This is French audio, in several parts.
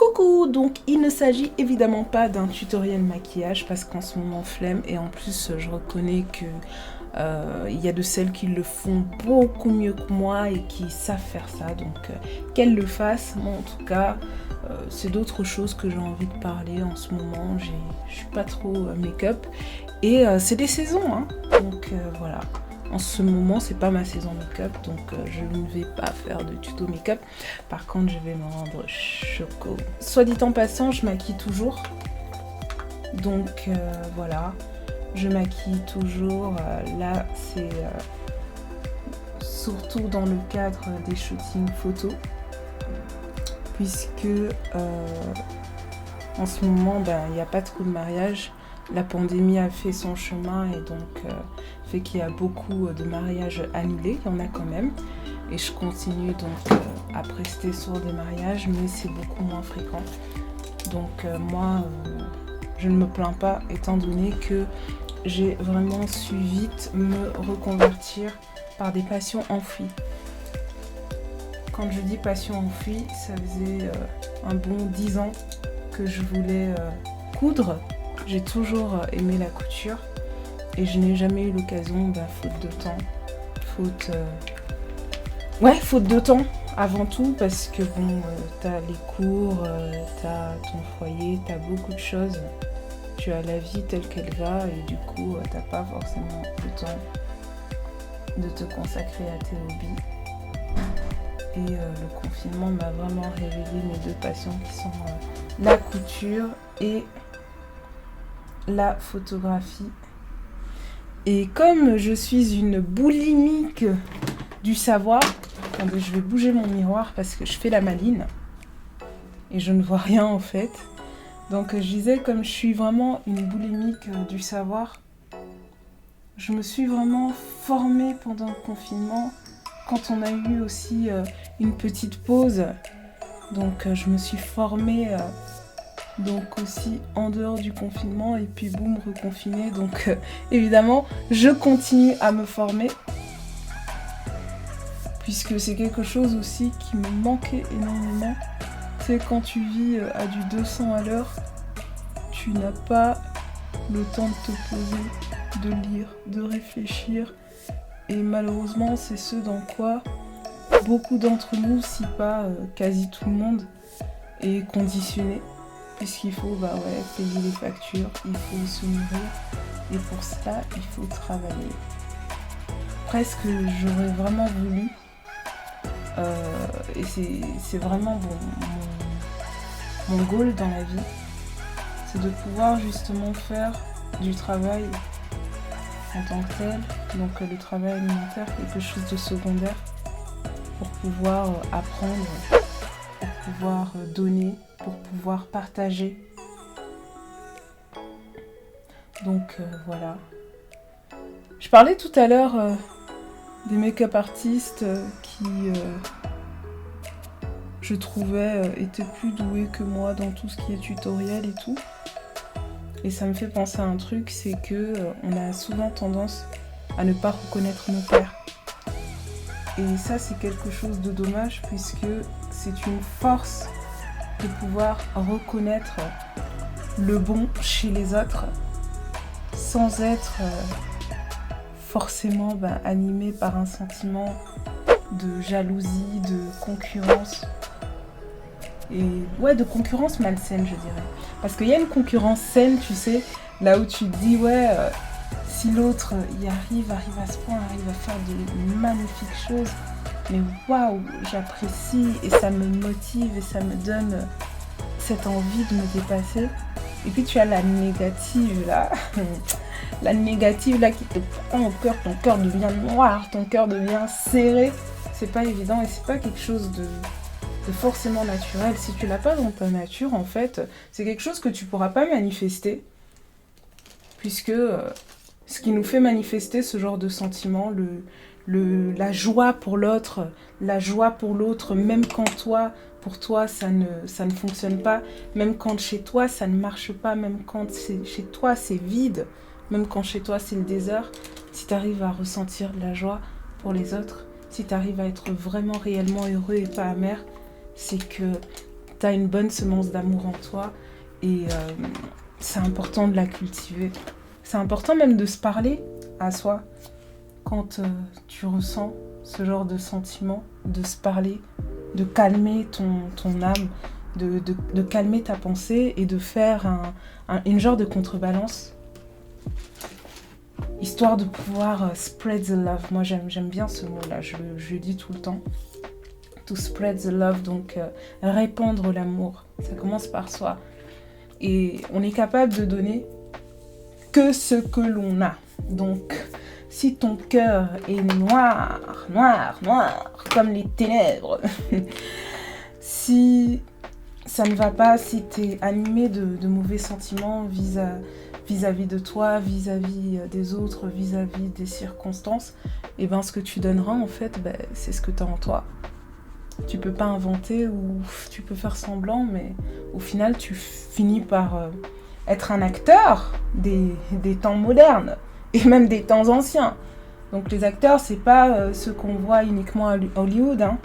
Coucou, donc il ne s'agit évidemment pas d'un tutoriel maquillage parce qu'en ce moment flemme et en plus je reconnais que il y a de celles qui le font beaucoup mieux que moi et qui savent faire ça, donc qu'elles le fassent. Moi en tout cas c'est d'autres choses que j'ai envie de parler en ce moment. Je suis pas trop make-up et c'est des saisons hein. Donc voilà. En ce moment, c'est pas ma saison make-up, donc je ne vais pas faire de tuto make-up. Par contre, je vais me rendre choco. Soit dit en passant, je maquille toujours. Donc voilà, je maquille toujours. Là, c'est surtout dans le cadre des shootings photos. Puisque en ce moment, il n'y a pas trop de mariages. La pandémie a fait son chemin et donc fait qu'il y a beaucoup de mariages annulés, il y en a quand même. Et je continue donc à prester sur des mariages, mais c'est beaucoup moins fréquent. Donc moi, je ne me plains pas étant donné que j'ai vraiment su vite me reconvertir par des passions enfouies. Quand je dis passion enfouie, ça faisait un bon 10 ans que je voulais coudre. J'ai toujours aimé la couture et je n'ai jamais eu l'occasion, faute de temps. Faute de temps avant tout parce que bon, t'as les cours, t'as ton foyer, t'as beaucoup de choses. Tu as la vie telle qu'elle va et du coup, t'as pas forcément le temps de te consacrer à tes hobbies. Et le confinement m'a vraiment révélé mes deux passions qui sont la couture et la photographie. Et comme je suis une boulimique du savoir, attendez, je vais bouger mon miroir parce que je fais la maline et je ne vois rien en fait. Donc je disais, comme je suis vraiment une boulimique du savoir, je me suis vraiment formée pendant le confinement quand on a eu aussi une petite pause. Donc je me suis formée donc aussi en dehors du confinement et puis boum, reconfiné. Donc évidemment, je continue à me former puisque c'est quelque chose aussi qui me manquait énormément. C'est quand tu vis à du 200 à l'heure, tu n'as pas le temps de te poser, de lire, de réfléchir. Et malheureusement, c'est ce dans quoi beaucoup d'entre nous, si pas quasi tout le monde, est conditionné. Puisqu'il faut payer les factures, il faut se nourrir et pour cela il faut travailler. Presque j'aurais vraiment voulu, et c'est vraiment mon goal dans la vie, c'est de pouvoir justement faire du travail en tant que tel, donc le travail alimentaire, quelque chose de secondaire, pour pouvoir apprendre, pour pouvoir donner, pour pouvoir partager. Donc voilà. Je parlais tout à l'heure des make-up artistes qui, je trouvais, étaient plus doués que moi dans tout ce qui est tutoriel et tout. Et ça me fait penser à un truc, c'est que on a souvent tendance à ne pas reconnaître nos pairs. Et ça, c'est quelque chose de dommage puisque c'est une force de pouvoir reconnaître le bon chez les autres sans être forcément animé par un sentiment de jalousie, de concurrence. Et de concurrence malsaine, je dirais. Parce qu'il y a une concurrence saine, tu sais, là où tu te dis, si l'autre y arrive à ce point, arrive à faire de magnifiques choses, mais waouh, j'apprécie et ça me motive et ça me donne cette envie de me dépasser. Et puis tu as la négative là, la négative là qui te prend au cœur, ton cœur devient noir, ton cœur devient serré. C'est pas évident et c'est pas quelque chose de forcément naturel. Si tu l'as pas dans ta nature, en fait, c'est quelque chose que tu pourras pas manifester. Puisque ce qui nous fait manifester ce genre de sentiment, la joie pour l'autre, la joie pour l'autre, même quand pour toi, ça ne fonctionne pas, même quand chez toi, ça ne marche pas, même quand chez toi, c'est vide, même quand chez toi, c'est le désert, si tu arrives à ressentir de la joie pour les autres, si tu arrives à être vraiment réellement heureux et pas amer, c'est que tu as une bonne semence d'amour en toi et c'est important de la cultiver. C'est important même de se parler à soi quand tu ressens ce genre de sentiment, de se parler, de calmer ton âme, de calmer ta pensée et de faire une genre de contrebalance, histoire de pouvoir spread the love. Moi j'aime bien ce mot-là, je le dis tout le temps. To spread the love, donc répandre l'amour. Ça commence par soi. Et on est capable de donner que ce que l'on a. Donc, si ton cœur est noir, noir, noir, comme les ténèbres, si ça ne va pas, si tu es animé de mauvais sentiments vis-à-vis de toi, vis-à-vis des autres, vis-à-vis des circonstances, et ben ce que tu donneras, en fait, c'est ce que tu as en toi. Tu peux pas inventer ou tu peux faire semblant, mais au final, tu finis par être un acteur des temps modernes et même des temps anciens. Donc les acteurs, c'est pas ceux qu'on voit uniquement à Hollywood, hein.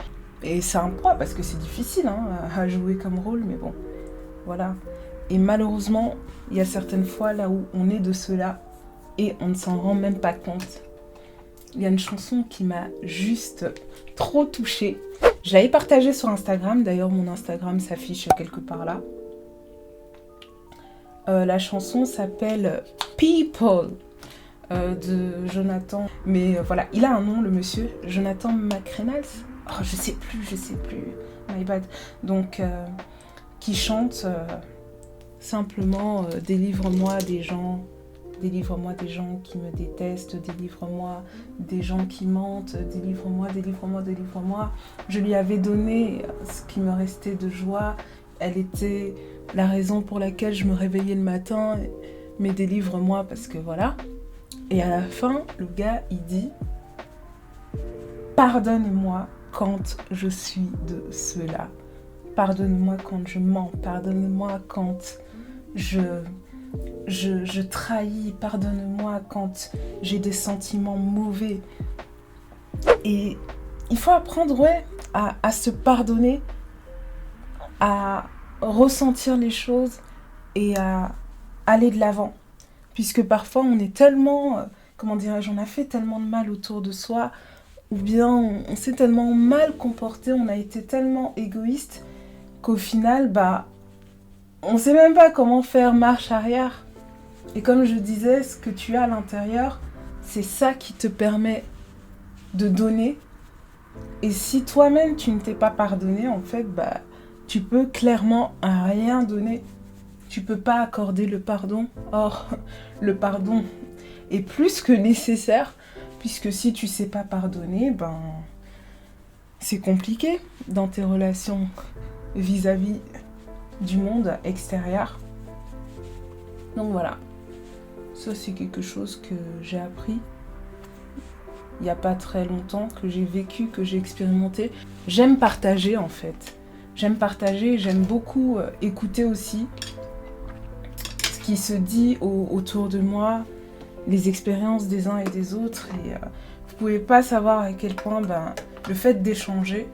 Et c'est un poids parce que c'est difficile à jouer comme rôle, mais bon, voilà. Et malheureusement, il y a certaines fois là où on est de cela et on ne s'en rend même pas compte. Il y a une chanson qui m'a juste trop touchée. Je l'avais partagée sur Instagram, d'ailleurs mon Instagram s'affiche quelque part là. La chanson s'appelle People de Jonathan. Mais voilà, il a un nom le monsieur, Jonathan McReynolds. Oh, je sais plus, my bad. Donc, qui chante simplement délivre-moi des gens qui me détestent, délivre-moi des gens qui mentent, délivre-moi. Je lui avais donné ce qui me restait de joie. Elle était la raison pour laquelle je me réveillais le matin, mais délivre-moi parce que voilà. Et à la fin, le gars, il dit « Pardonne-moi quand je suis de cela. Pardonne-moi quand je mens. Pardonne-moi quand je trahis. Pardonne-moi quand j'ai des sentiments mauvais. » Et il faut apprendre à se pardonner, à ressentir les choses et à aller de l'avant. Puisque parfois on est tellement, on a fait tellement de mal autour de soi, ou bien on s'est tellement mal comporté, on a été tellement égoïste qu'au final, on sait même pas comment faire marche arrière. Et comme je disais, ce que tu as à l'intérieur, c'est ça qui te permet de donner. Et si toi-même tu ne t'es pas pardonné, en fait, tu peux clairement rien donner. Tu peux pas accorder le pardon. Or, le pardon est plus que nécessaire, puisque si tu sais pas pardonner, c'est compliqué dans tes relations vis-à-vis du monde extérieur. Donc voilà, ça c'est quelque chose que j'ai appris il n'y a pas très longtemps, que j'ai vécu, que j'ai expérimenté. J'aime partager en fait. J'aime partager, j'aime beaucoup écouter aussi ce qui se dit autour de moi, les expériences des uns et des autres. Et vous pouvez pas savoir à quel point le fait d'échanger,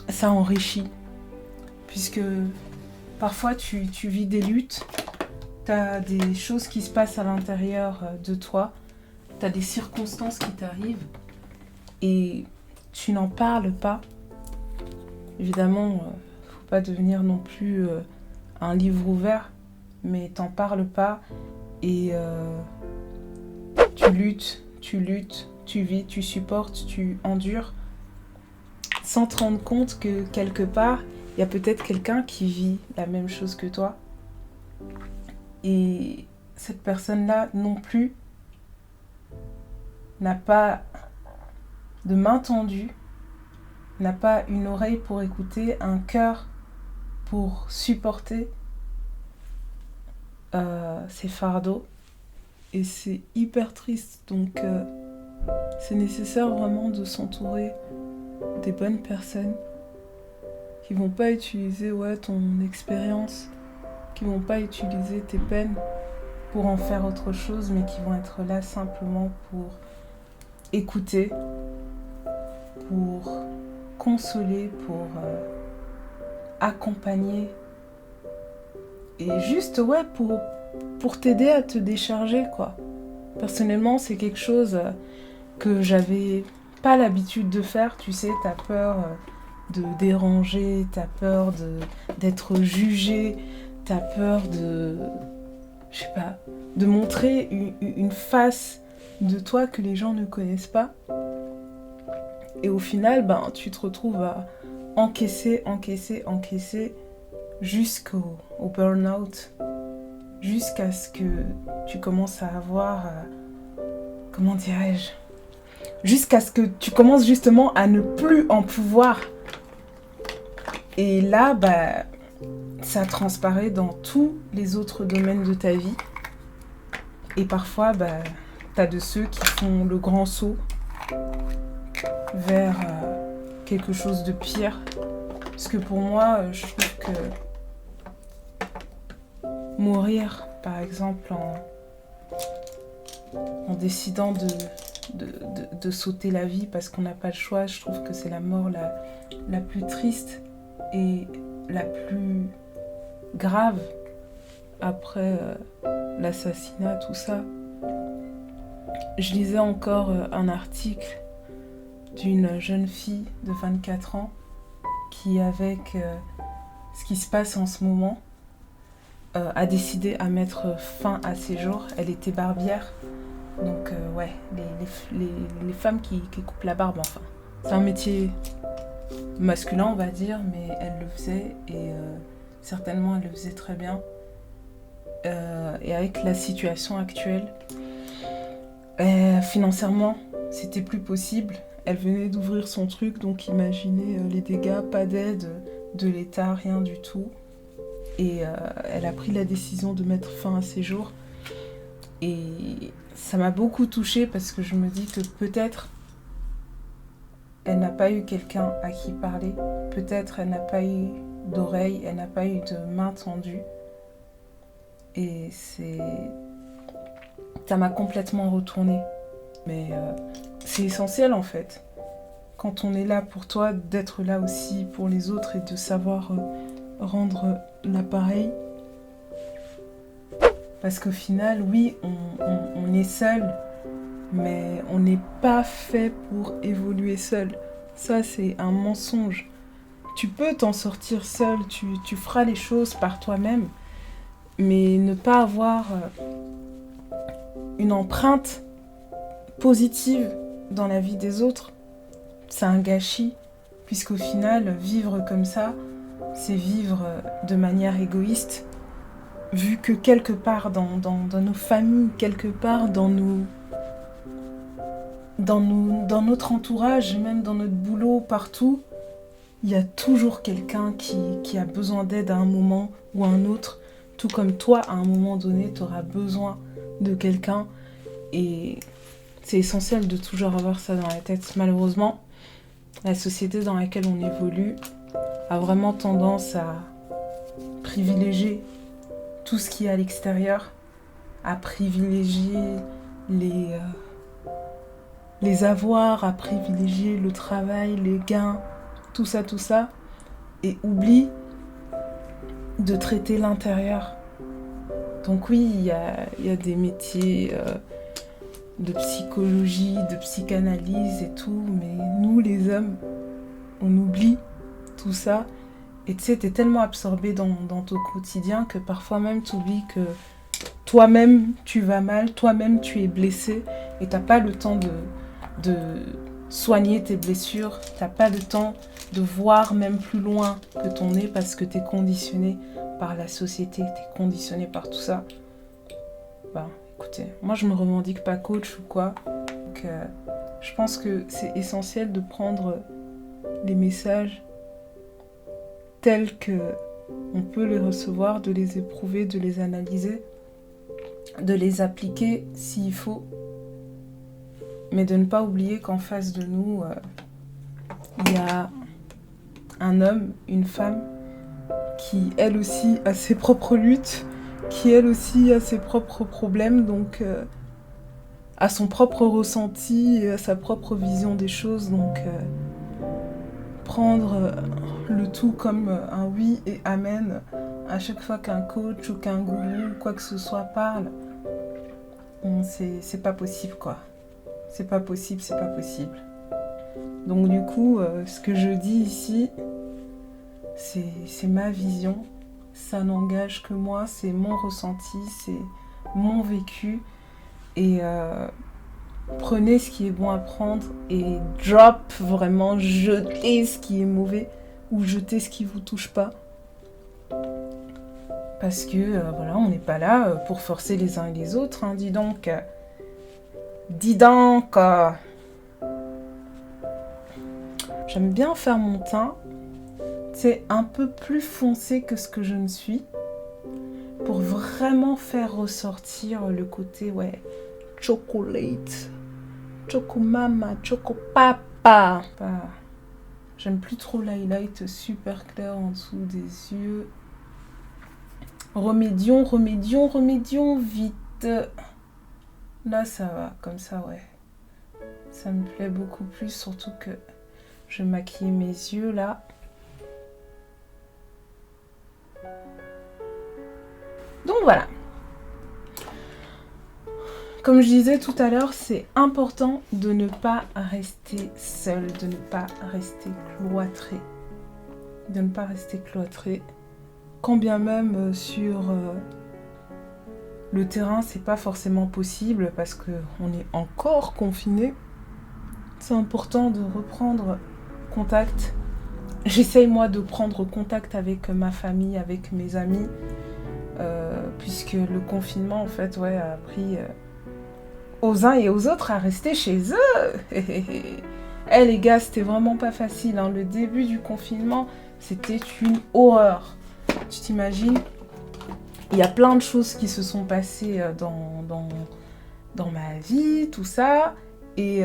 ça enrichit. Puisque parfois tu vis des luttes, tu as des choses qui se passent à l'intérieur de toi, tu as des circonstances qui t'arrivent et tu n'en parles pas. Évidemment, faut pas devenir non plus un livre ouvert, mais t'en parles pas et tu luttes, tu vis, tu supportes, tu endures, sans te rendre compte que quelque part, il y a peut-être quelqu'un qui vit la même chose que toi. Et cette personne-là non plus n'a pas de main tendue, n'a pas une oreille pour écouter, un cœur pour supporter ses fardeaux. Et c'est hyper triste. Donc c'est nécessaire vraiment de s'entourer des bonnes personnes qui vont pas utiliser ton expérience, qui vont pas utiliser tes peines pour en faire autre chose, mais qui vont être là simplement pour écouter, pour consoler, pour accompagner. Et juste, ouais, pour t'aider à te décharger, quoi. Personnellement, c'est quelque chose que j'avais pas l'habitude de faire. Tu sais, t'as peur de déranger, t'as peur d'être jugé, t'as peur je sais pas, de montrer une face de toi que les gens ne connaissent pas. Et au final, tu te retrouves à encaisser jusqu'au burn-out, jusqu'à ce que tu commences à avoir, comment dirais-je, jusqu'à ce que tu commences justement à ne plus en pouvoir. Et là, ça transparaît dans tous les autres domaines de ta vie. Et parfois, t'as de ceux qui font le grand saut vers quelque chose de pire. Parce que pour moi, je trouve que mourir, par exemple, en décidant de sauter la vie parce qu'on n'a pas le choix, je trouve que c'est la mort la plus triste et la plus grave après l'assassinat, tout ça. Je lisais encore un article d'une jeune fille de 24 ans qui, avec ce qui se passe en ce moment, a décidé à mettre fin à ses jours. Elle était barbière, donc ouais, les femmes qui coupent la barbe, enfin. C'est un métier masculin, on va dire, mais elle le faisait et certainement elle le faisait très bien. Et avec la situation actuelle, financièrement, c'était plus possible. Elle venait d'ouvrir son truc, donc imaginez les dégâts, pas d'aide de l'État, rien du tout. Et elle a pris la décision de mettre fin à ses jours. Et ça m'a beaucoup touchée parce que je me dis que peut-être elle n'a pas eu quelqu'un à qui parler. Peut-être elle n'a pas eu d'oreille, elle n'a pas eu de main tendue. Et ça m'a complètement retournée. Mais c'est essentiel en fait. Quand on est là pour toi, d'être là aussi pour les autres et de savoir rendre l'appareil. Parce qu'au final, oui, on est seul, mais on n'est pas fait pour évoluer seul. Ça, c'est un mensonge. Tu peux t'en sortir seul, tu feras les choses par toi-même, mais ne pas avoir une empreinte positive dans la vie des autres, c'est un gâchis, puisqu'au final, vivre comme ça, c'est vivre de manière égoïste, vu que quelque part dans nos familles, quelque part dans notre entourage, même dans notre boulot, partout, il y a toujours quelqu'un qui a besoin d'aide à un moment ou à un autre, tout comme toi, à un moment donné, tu auras besoin de quelqu'un. Et c'est essentiel de toujours avoir ça dans la tête. Malheureusement, la société dans laquelle on évolue a vraiment tendance à privilégier tout ce qui est à l'extérieur, à privilégier les avoirs, à privilégier le travail, les gains, tout ça, et oublie de traiter l'intérieur. Donc oui, il y a des métiers de psychologie, de psychanalyse et tout, mais nous les hommes, on oublie tout ça. Et tu sais, t'es tellement absorbé dans ton quotidien que parfois même t'oublies que toi-même tu vas mal, toi-même tu es blessé et t'as pas le temps de soigner tes blessures, t'as pas le temps de voir même plus loin que ton nez parce que t'es conditionné par la société, t'es conditionné par tout ça. Écoutez, moi je me revendique pas coach ou quoi, donc je pense que c'est essentiel de prendre les messages tels que on peut les recevoir, de les éprouver, de les analyser, de les appliquer s'il faut, mais de ne pas oublier qu'en face de nous, il y a un homme, une femme qui elle aussi a ses propres luttes, qui elle aussi a ses propres problèmes, donc a son propre ressenti, a sa propre vision des choses, donc prendre le tout comme un oui et amen à chaque fois qu'un coach ou qu'un gourou ou quoi que ce soit parle. C'est pas possible, quoi. C'est pas possible. Donc du coup, ce que je dis ici, c'est ma vision. Ça n'engage que moi, c'est mon ressenti, c'est mon vécu. Et prenez ce qui est bon à prendre et drop, vraiment, jetez ce qui est mauvais ou jetez ce qui vous touche pas. Parce que, voilà, on n'est pas là pour forcer les uns et les autres, hein, dis donc. J'aime bien faire mon teint. C'est un peu plus foncé que ce que je ne suis. Pour vraiment faire ressortir le côté, ouais, chocolate. Choco mama, choco papa. J'aime plus trop l'highlight super clair en dessous des yeux. Remédions vite. Là, ça va, comme ça, ouais. Ça me plaît beaucoup plus, surtout que je maquille mes yeux, là. Donc, voilà. Comme je disais tout à l'heure, c'est important de ne pas rester seul, de ne pas rester cloîtré. Quand bien même sur le terrain, c'est pas forcément possible parce qu'on est encore confiné. C'est important de reprendre contact. J'essaye moi de prendre contact avec ma famille, avec mes amis, puisque le confinement en fait a appris aux uns et aux autres à rester chez eux. Les gars, c'était vraiment pas facile, hein. Le début du confinement, c'était une horreur. Tu t'imagines ? Il y a plein de choses qui se sont passées dans ma vie, tout ça. Et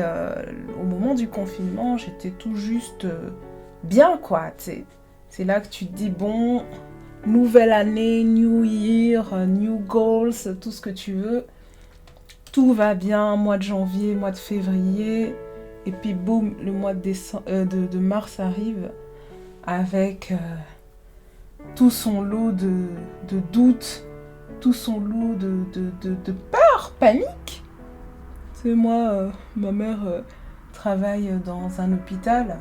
au moment du confinement, j'étais tout juste bien, quoi. C'est là que tu te dis, bon, nouvelle année, new year, new goals, tout ce que tu veux. Tout va bien, mois de janvier, mois de février. Et puis, boum, le mois de mars arrive avec tout son lot de doutes, tout son lot de peur, panique. C'est moi, ma mère travaille dans un hôpital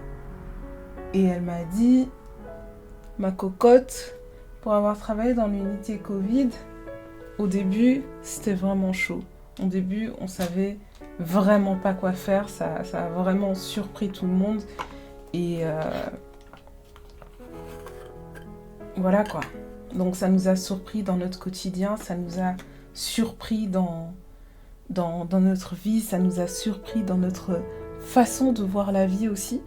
et elle m'a dit, ma cocotte, pour avoir travaillé dans l'unité Covid, au début, c'était vraiment chaud. Au début, on savait vraiment pas quoi faire, ça a vraiment surpris tout le monde et voilà quoi. Donc ça nous a surpris dans notre quotidien, ça nous a surpris dans notre vie, ça nous a surpris dans notre façon de voir la vie aussi.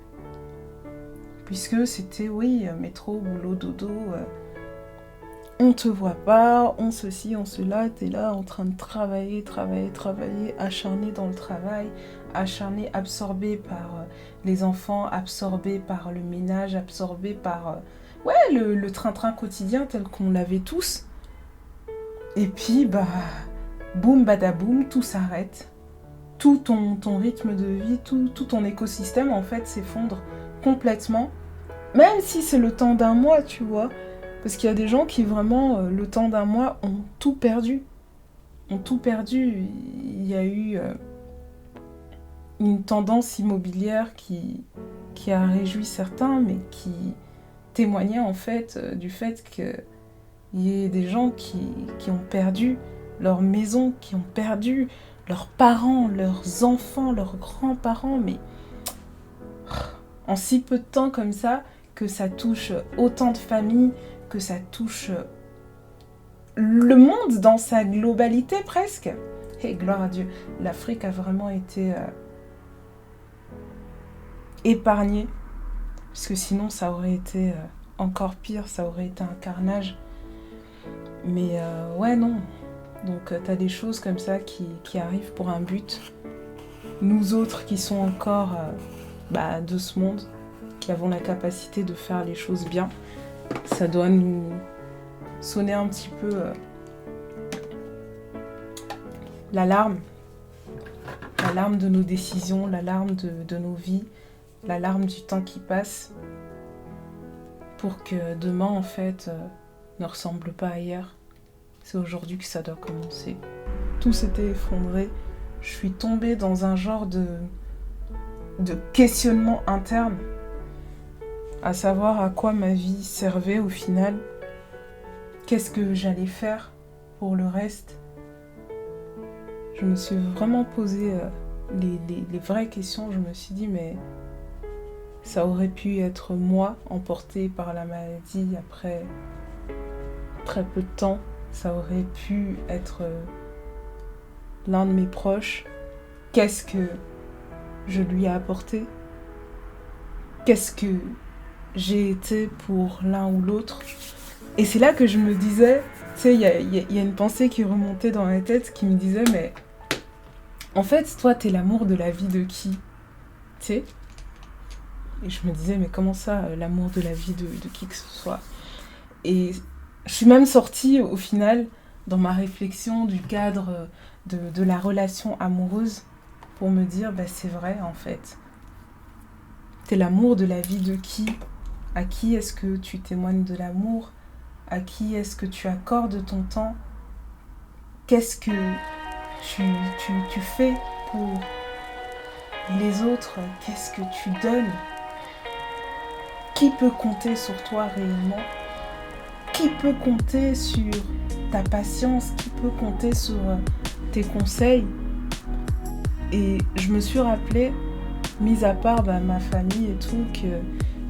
Puisque c'était, oui, métro, boulot, dodo, on te voit pas, on ceci, on cela, t'es là en train de travailler, acharné dans le travail, acharné, absorbé par les enfants, absorbé par le ménage, absorbé par le train-train quotidien tel qu'on l'avait tous. Et puis, boum, badaboum, tout s'arrête. Tout ton rythme de vie, tout ton écosystème, en fait, s'effondre complètement. Même si c'est le temps d'un mois, tu vois. Parce qu'il y a des gens qui, vraiment, le temps d'un mois, ont tout perdu. Il y a eu une tendance immobilière qui a réjoui certains, mais qui témoignait, en fait, du fait qu'il y ait des gens qui ont perdu leur maison, qui ont perdu leurs parents, leurs enfants, leurs grands-parents, mais en si peu de temps comme ça, que ça touche autant de familles, que ça touche le monde dans sa globalité presque. Et gloire à Dieu, l'Afrique a vraiment été épargnée, parce que sinon ça aurait été encore pire, ça aurait été un carnage. Mais non. Donc t'as des choses comme ça qui arrivent pour un but. Nous autres qui sont encore de ce monde, qui avons la capacité de faire les choses bien, ça doit nous sonner un petit peu l'alarme de nos décisions, l'alarme de nos vies, l'alarme du temps qui passe. pour que demain, en fait, ne ressemble pas à hier. C'est aujourd'hui que ça doit commencer. Tout s'était effondré. Je suis tombée dans un genre de questionnement interne, à savoir à quoi ma vie servait au final, qu'est-ce que j'allais faire pour le reste. Je me suis vraiment posé les vraies questions. Je me suis dit, mais ça aurait pu être moi, emportée par la maladie après très peu de temps. Ça aurait pu être l'un de mes proches. Qu'est-ce que je lui ai apporté? Qu'est-ce que j'ai été pour l'un ou l'autre? Et c'est là que je me disais, tu sais, il y a une pensée qui remontait dans ma tête qui me disait, mais en fait, toi, t'es l'amour de la vie de qui? Tu sais? Et je me disais, mais comment ça, l'amour de la vie de qui que ce soit? Et je suis même sortie, au final, dans ma réflexion du cadre de la relation amoureuse, pour me dire, bah c'est vrai, en fait. T'es l'amour de la vie de qui? À qui est-ce que tu témoignes de l'amour? À qui est-ce que tu accordes ton temps? Qu'est-ce que tu fais pour les autres? Qu'est-ce que tu donnes? Qui peut compter sur toi réellement? Qui peut compter sur ta patience? Qui peut compter sur tes conseils? Et je me suis rappelé, mis à part ma famille et tout, que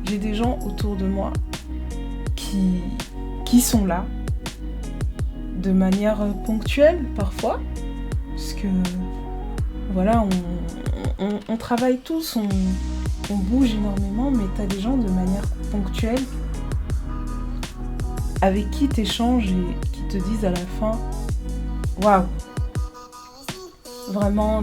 j'ai des gens autour de moi qui sont là, de manière ponctuelle parfois, parce que voilà, on travaille tous, on bouge énormément, mais t'as des gens de manière ponctuelle avec qui t'échanges et qui te disent à la fin, waouh, vraiment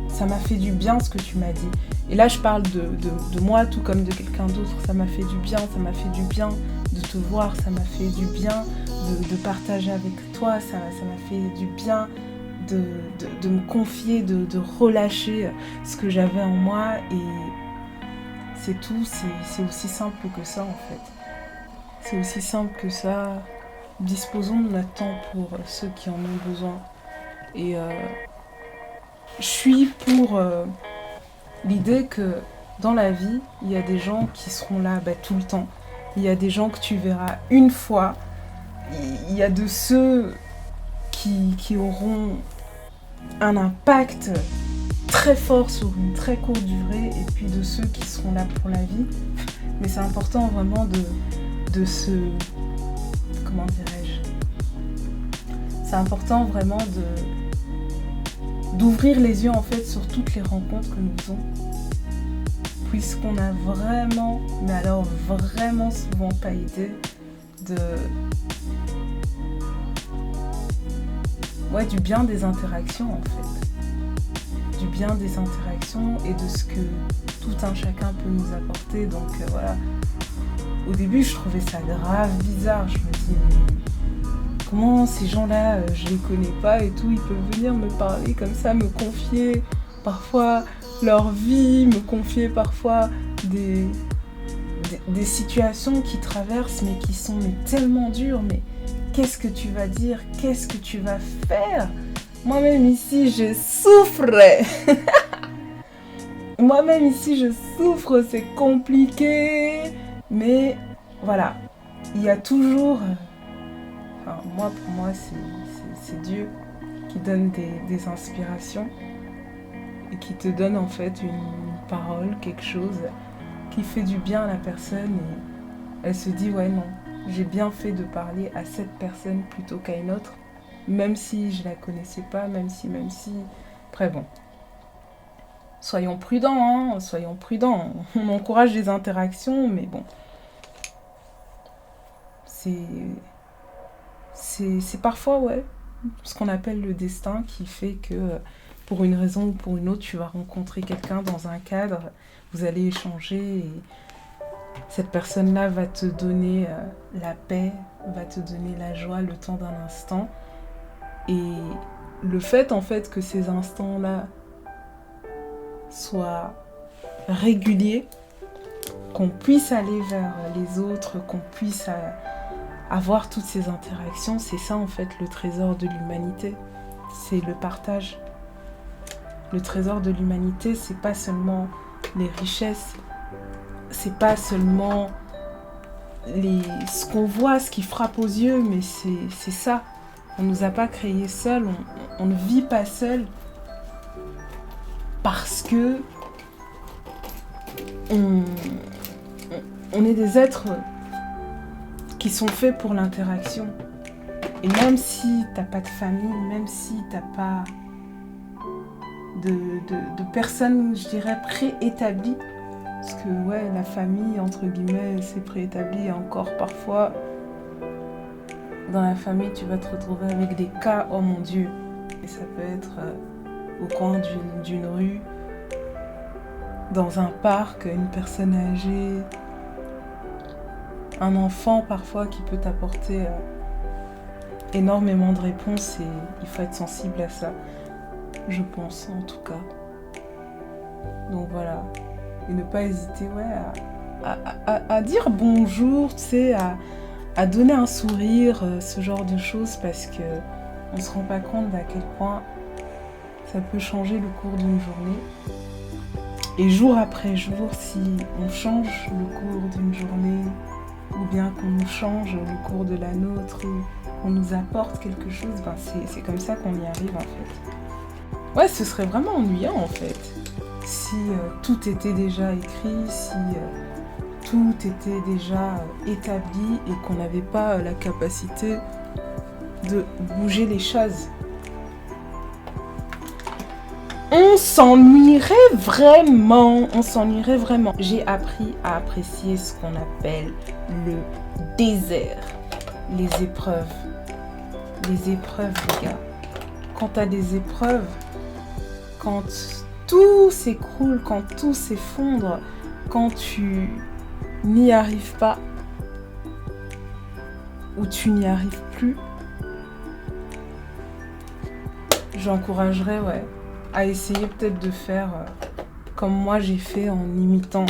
ça m'a fait du bien ce que tu m'as dit. Et là je parle de moi tout comme de quelqu'un d'autre. Ça m'a fait du bien de te voir, ça m'a fait du bien de partager avec toi, ça m'a fait du bien de me confier, de relâcher ce que j'avais en moi. Et c'est tout, c'est aussi simple que ça en fait. C'est aussi simple que ça. Disposons de notre temps pour ceux qui en ont besoin. Et je suis pour l'idée que dans la vie, il y a des gens qui seront là tout le temps. Il y a des gens que tu verras une fois. Il y a de ceux qui auront un impact très fort sur une très courte durée, et puis de ceux qui seront là pour la vie. Mais c'est important vraiment de se... Comment dirais-je? C'est important vraiment d'ouvrir les yeux en fait sur toutes les rencontres que nous faisons, puisqu'on a vraiment, mais alors vraiment souvent pas idée du bien des interactions en fait, du bien des interactions et de ce que tout un chacun peut nous apporter. Donc voilà, au début je trouvais ça grave bizarre, je me dis comment ces gens-là, je les connais pas et tout, ils peuvent venir me parler comme ça, me confier parfois leur vie, me confier parfois des situations qu'ils traversent mais qui sont tellement dures. Mais qu'est-ce que tu vas dire? Qu'est-ce que tu vas faire? Moi-même ici, je souffre. Moi-même ici, je souffre, c'est compliqué. Mais voilà, il y a toujours... pour moi, c'est Dieu qui donne des inspirations et qui te donne en fait une parole, quelque chose qui fait du bien à la personne, et elle se dit ouais non, j'ai bien fait de parler à cette personne plutôt qu'à une autre, même si je la connaissais pas, même si. Après bon, soyons prudents, on encourage les interactions, mais bon, c'est parfois ce qu'on appelle le destin qui fait que pour une raison ou pour une autre, tu vas rencontrer quelqu'un dans un cadre, vous allez échanger et cette personne-là va te donner la paix, va te donner la joie le temps d'un instant. Et le fait en fait que ces instants-là soient réguliers, qu'on puisse aller vers les autres, qu'on puisse avoir toutes ces interactions, c'est ça en fait le trésor de l'humanité, c'est le partage. Le trésor de l'humanité, c'est pas seulement les richesses, c'est pas seulement ce qu'on voit, ce qui frappe aux yeux, mais c'est ça. On nous a pas créés seuls, on ne vit pas seul parce que on est des êtres qui sont faits pour l'interaction. Et même si t'as pas de famille, même si t'as pas de personnes, je dirais, préétablies, parce que ouais, la famille, entre guillemets, c'est préétabli, et encore parfois, dans la famille, tu vas te retrouver avec des cas, oh mon Dieu. Et ça peut être au coin d'une rue, dans un parc, une personne âgée, un enfant parfois qui peut t'apporter énormément de réponses, et il faut être sensible à ça, je pense en tout cas. Donc voilà, et ne pas hésiter à dire bonjour, tu sais, à donner un sourire, ce genre de choses, parce que on se rend pas compte d'à quel point ça peut changer le cours d'une journée. Et jour après jour, si on change le cours d'une journée, ou bien qu'on nous change le cours de la nôtre, ou qu'on nous apporte quelque chose, ben c'est comme ça qu'on y arrive en fait. Ouais, ce serait vraiment ennuyant en fait, si tout était déjà écrit, si tout était déjà établi et qu'on n'avait pas la capacité de bouger les choses. On s'ennuierait vraiment, J'ai appris à apprécier ce qu'on appelle le désert, les épreuves. Les épreuves, les gars. Quand t'as des épreuves, quand tout s'écroule, quand tout s'effondre, quand tu n'y arrives pas, ou tu n'y arrives plus, j'encouragerais, à essayer peut-être de faire comme moi j'ai fait en imitant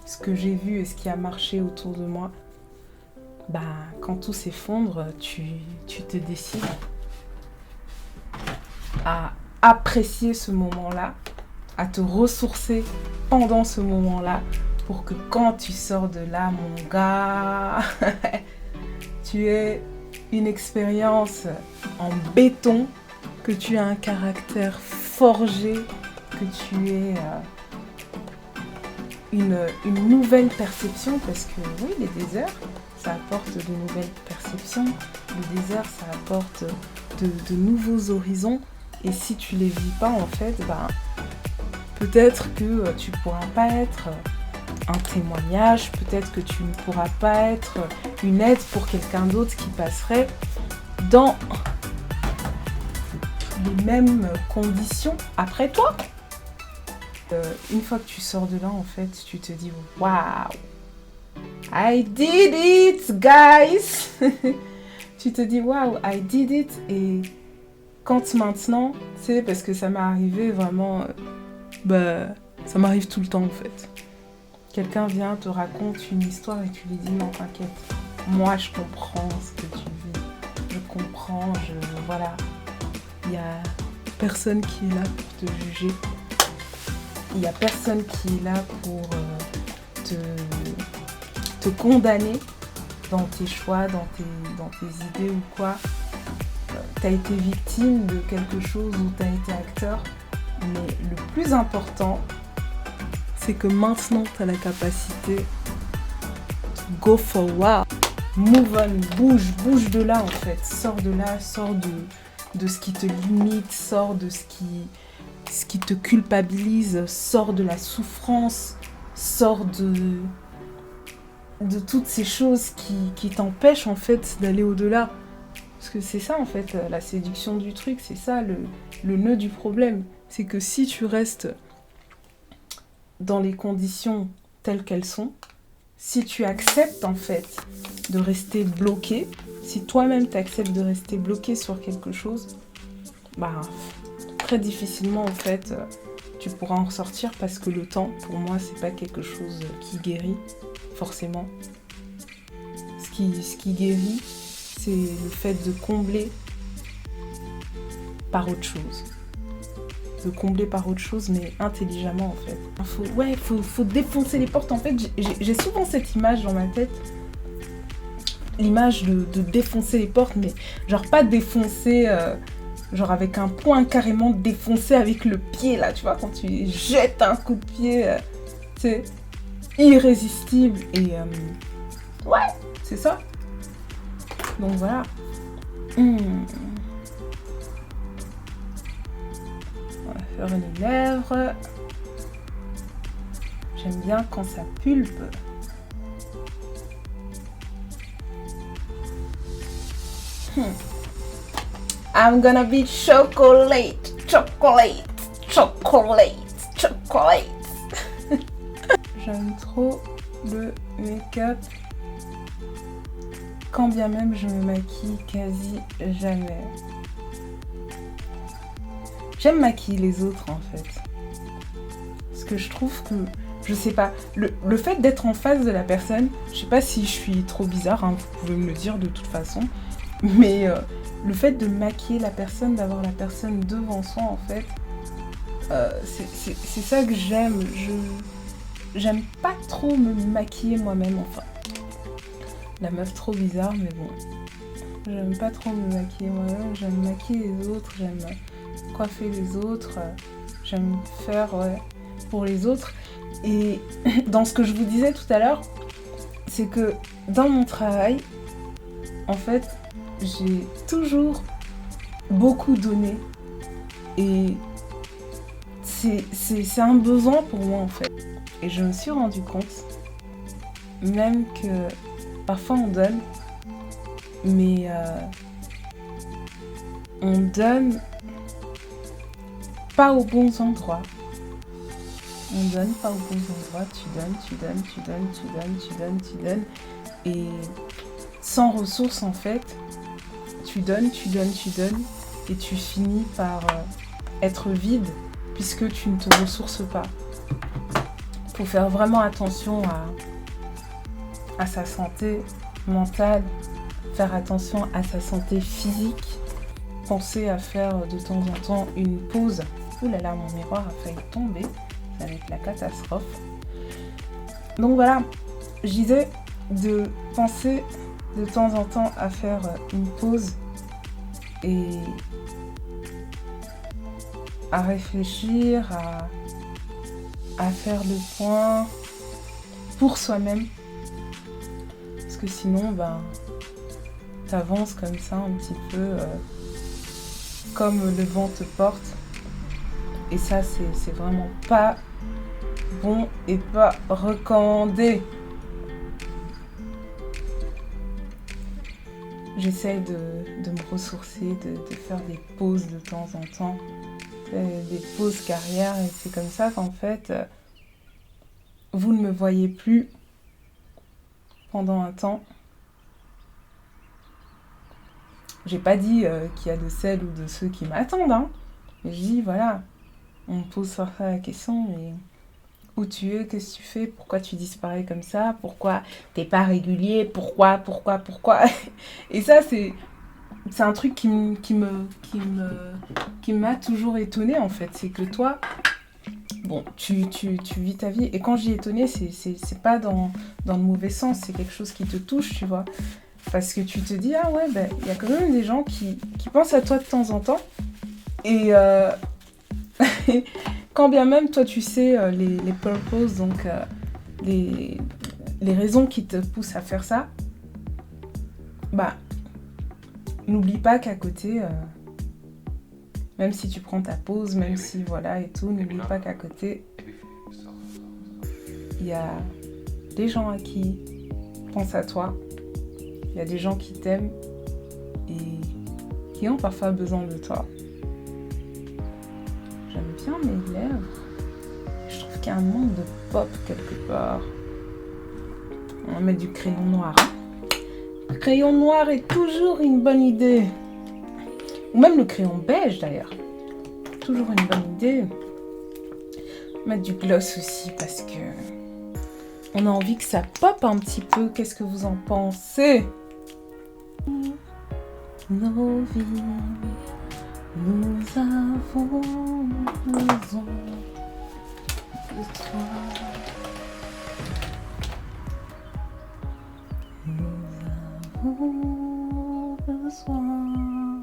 ce que j'ai vu et ce qui a marché autour de moi. Quand tout s'effondre, tu te décides à apprécier ce moment-là, à te ressourcer pendant ce moment-là, pour que quand tu sors de là, mon gars, tu aies une expérience en béton, que tu aies un caractère forgé, que tu aies une nouvelle perception, parce que oui, les déserts, ça apporte de nouvelles perceptions, le désert, ça apporte de nouveaux horizons, et si tu les vis pas, en fait, peut-être que tu pourras pas être un témoignage, peut-être que tu ne pourras pas être une aide pour quelqu'un d'autre qui passerait dans les mêmes conditions après toi. Une fois que tu sors de là, en fait, tu te dis « Wow, I did it, guys !» Tu te dis « Wow, I did it !» Et quand maintenant, c'est parce que ça m'est arrivé vraiment... ça m'arrive tout le temps, en fait. Quelqu'un vient, te raconte une histoire et tu lui dis « Non, t'inquiète, moi, je comprends ce que tu vis. Je comprends, voilà. Il n'y a personne qui est là pour te juger. Il n'y a personne qui est là pour te condamner dans tes choix, dans tes idées ou quoi. Tu as été victime de quelque chose ou tu as été acteur. Mais le plus important, c'est que maintenant, tu as la capacité to go forward. Move on, bouge de là en fait. Sors de là, sors de ce qui te limite, sors de ce qui te culpabilise, sors de la souffrance, sors de toutes ces choses qui t'empêchent en fait d'aller au-delà. Parce que c'est ça en fait, la séduction du truc, c'est ça le nœud du problème. C'est que si tu restes dans les conditions telles qu'elles sont, si tu acceptes en fait de rester bloqué, si toi-même tu acceptes de rester bloqué sur quelque chose, très difficilement en fait tu pourras en ressortir parce que le temps, pour moi, c'est pas quelque chose qui guérit, forcément. Ce qui guérit, c'est le fait de combler par autre chose. De combler par autre chose, mais intelligemment, en fait. Faut défoncer les portes. En fait, j'ai souvent cette image dans ma tête. L'image de défoncer les portes, mais genre pas défoncer... genre avec un poing carrément défoncé avec le pied, là, tu vois, quand tu jettes un coup de pied, c'est irrésistible. Et ouais, c'est ça. Donc voilà. On va faire les lèvres. J'aime bien quand ça pulpe. I'm gonna be chocolate. J'aime trop le make-up. Quand bien même je me maquille quasi jamais. J'aime maquiller les autres en fait. Parce que je trouve que, je sais pas, le fait d'être en face de la personne, je sais pas si je suis trop bizarre, hein, vous pouvez me le dire de toute façon, mais le fait de maquiller la personne, d'avoir la personne devant soi en fait, c'est ça que j'aime. J'aime pas trop me maquiller moi-même, enfin. La meuf trop bizarre, mais bon. J'aime pas trop me maquiller moi-même, j'aime maquiller les autres, j'aime coiffer les autres, j'aime faire pour les autres. Et dans ce que je vous disais tout à l'heure, c'est que dans mon travail, en fait, j'ai toujours beaucoup donné. Et c'est un besoin pour moi en fait. Et je me suis rendu compte, même que parfois on donne, mais on donne pas aux bons endroits. On donne pas aux bons endroits, tu donnes, et sans ressources en fait, tu donnes, et tu finis par être vide, puisque tu ne te ressources pas. Faut faire vraiment attention à sa santé mentale, faire attention à sa santé physique, penser à faire de temps en temps une pause. Ouh là là, mon miroir a failli tomber, ça va être la catastrophe. Donc voilà, je disais de penser de temps en temps à faire une pause et à réfléchir, à faire le point pour soi-même. Parce que sinon, t'avances comme ça un petit peu comme le vent te porte. Et ça, c'est vraiment pas bon et pas recommandé. J'essaie de me ressourcer, de faire des pauses de temps en temps. Des pauses carrière, et c'est comme ça qu'en fait vous ne me voyez plus pendant un temps. J'ai pas dit qu'il y a de celles ou de ceux qui m'attendent, hein, mais je dis voilà, on me pose parfois la question, mais où tu es, qu'est-ce que tu fais, pourquoi tu disparais comme ça, pourquoi t'es pas régulier, pourquoi et ça c'est un truc qui m'a toujours étonnée en fait, c'est que toi, bon, tu vis ta vie, et quand j'y étonnée, c'est pas dans le mauvais sens, c'est quelque chose qui te touche, tu vois, parce que tu te dis, ah ouais, il y a quand même des gens qui pensent à toi de temps en temps, et quand bien même toi tu sais les purposes, donc les raisons qui te poussent à faire ça, n'oublie pas qu'à côté, même si tu prends ta pause, même si voilà et tout, n'oublie pas qu'à côté, il y a des gens à qui pensent à toi, il y a des gens qui t'aiment et qui ont parfois besoin de toi. J'aime bien mes lèvres. Je trouve qu'il y a un manque de pop quelque part. On va mettre du crayon noir. Le crayon noir est toujours une bonne idée. Ou même le crayon beige d'ailleurs. Toujours une bonne idée. mettre du gloss aussi parce que on a envie que ça pop un petit peu. Qu'est-ce que vous en pensez? Nos vies, nous avons besoin de toi. Nous avons besoin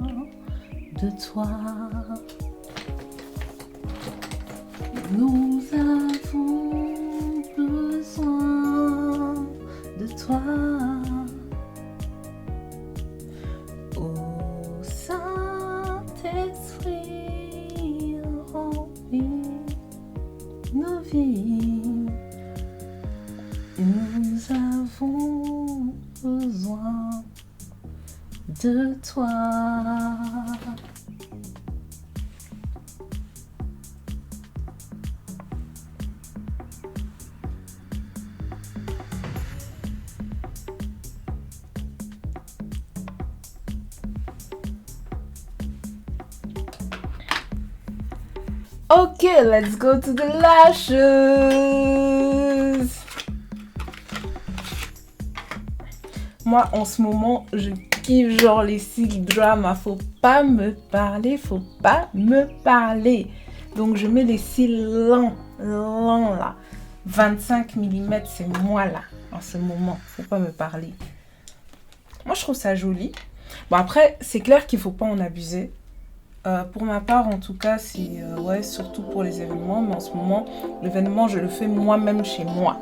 de toi. Nous avons besoin de toi. Ô Saint-Esprit, remplis nos vies. Nous avons besoin de toi. Ok, let's go to the lashes. Moi, en ce moment, je kiffe genre les cils drama. Faut pas me parler, faut pas me parler. Donc, je mets les cils lents là. 25 mm, c'est moi là, en ce moment. Faut pas me parler. Moi, je trouve ça joli. Bon, après, c'est clair qu'il faut pas en abuser. Pour ma part, en tout cas, c'est ouais, surtout pour les événements. Mais en ce moment, l'événement, je le fais moi-même chez moi.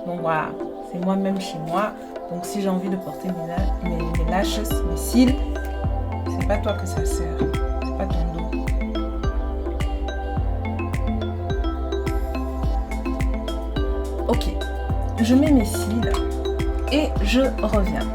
Donc voilà, c'est moi-même chez moi. Donc si j'ai envie de porter mes lashes, mes cils, c'est pas toi que ça sert. C'est pas ton dos. Ok, je mets mes cils et je reviens.